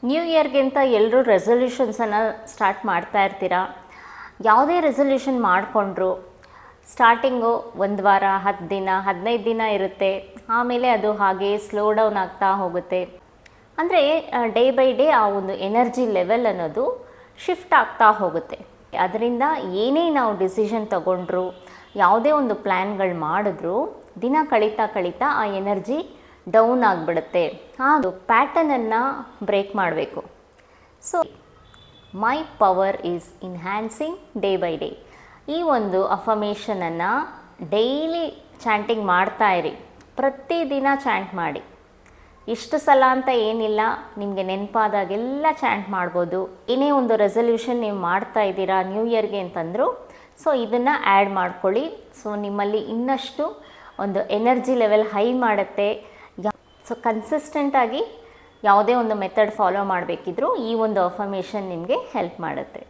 New ಇಯರ್ಗಿಂತ ಎಲ್ಲರೂ ರೆಸೊಲ್ಯೂಷನ್ಸನ್ನು start ಮಾಡ್ತಾ ಇರ್ತೀರಾ. ಯಾವುದೇ ರೆಸೊಲ್ಯೂಷನ್ ಮಾಡಿಕೊಂಡ್ರು ಸ್ಟಾರ್ಟಿಂಗು 1 ವಾರ, 10 ದಿನ, 15 ದಿನ ಇರುತ್ತೆ. ಆಮೇಲೆ ಅದು ಹಾಗೆ ಸ್ಲೋ ಡೌನ್ ಆಗ್ತಾ ಹೋಗುತ್ತೆ. ಅಂದರೆ ಡೇ ಬೈ ಡೇ ಆ ಒಂದು ಎನರ್ಜಿ ಲೆವೆಲ್ ಅನ್ನೋದು ಶಿಫ್ಟ್ ಆಗ್ತಾ ಹೋಗುತ್ತೆ. ಅದರಿಂದ ಏನೇ ನಾವು ಡಿಸಿಷನ್ ತಗೊಂಡ್ರು, ಯಾವುದೇ ಒಂದು ಪ್ಲ್ಯಾನ್ಗಳು ಮಾಡಿದ್ರು, ದಿನ ಕಳೀತಾ ಕಳೀತಾ ಆ ಎನರ್ಜಿ ಡೌನ್ ಆಗಿಬಿಡುತ್ತೆ. ಅದು ಪ್ಯಾಟರ್ನನ್ನು ಬ್ರೇಕ್ ಮಾಡಬೇಕು. So my power is enhancing day by day. ಈ ಒಂದು ಅಫರ್ಮೇಷನನ್ನು ಡೈಲಿ ಚಾಂಟಿಂಗ್ ಮಾಡ್ತಾ ಇರಿ. ಪ್ರತಿದಿನ ಚಾಂಟ್ ಮಾಡಿ. ಇಷ್ಟು ಸಲ ಅಂತ ಏನಿಲ್ಲ, ನಿಮಗೆ ನೆನಪಾದಾಗೆಲ್ಲ ಚಾಂಟ್ ಮಾಡ್ಬೋದು. ಏನೇ ಒಂದು ರೆಸೊಲ್ಯೂಷನ್ ನೀವು ಮಾಡ್ತಾ ಇದ್ದೀರಾ ನ್ಯೂ ಇಯರ್ಗೆ ಅಂತಂದರೂ, ಸೊ ಇದನ್ನು ಆ್ಯಡ್ ಮಾಡ್ಕೊಳ್ಳಿ. ಸೊ ನಿಮ್ಮಲ್ಲಿ ಇನ್ನಷ್ಟು ಒಂದು ಎನರ್ಜಿ ಲೆವೆಲ್ ಹೈ ಮಾಡುತ್ತೆ. ಸೊ ಕನ್ಸಿಸ್ಟೆಂಟಾಗಿ ಯಾವುದೇ ಒಂದು ಮೆಥಡ್ ಫಾಲೋ ಮಾಡಬೇಕಿದ್ರೂ ಈ ಒಂದು ಅಫರ್ಮೇಷನ್ ನಿಮಗೆ ಹೆಲ್ಪ್ ಮಾಡುತ್ತೆ.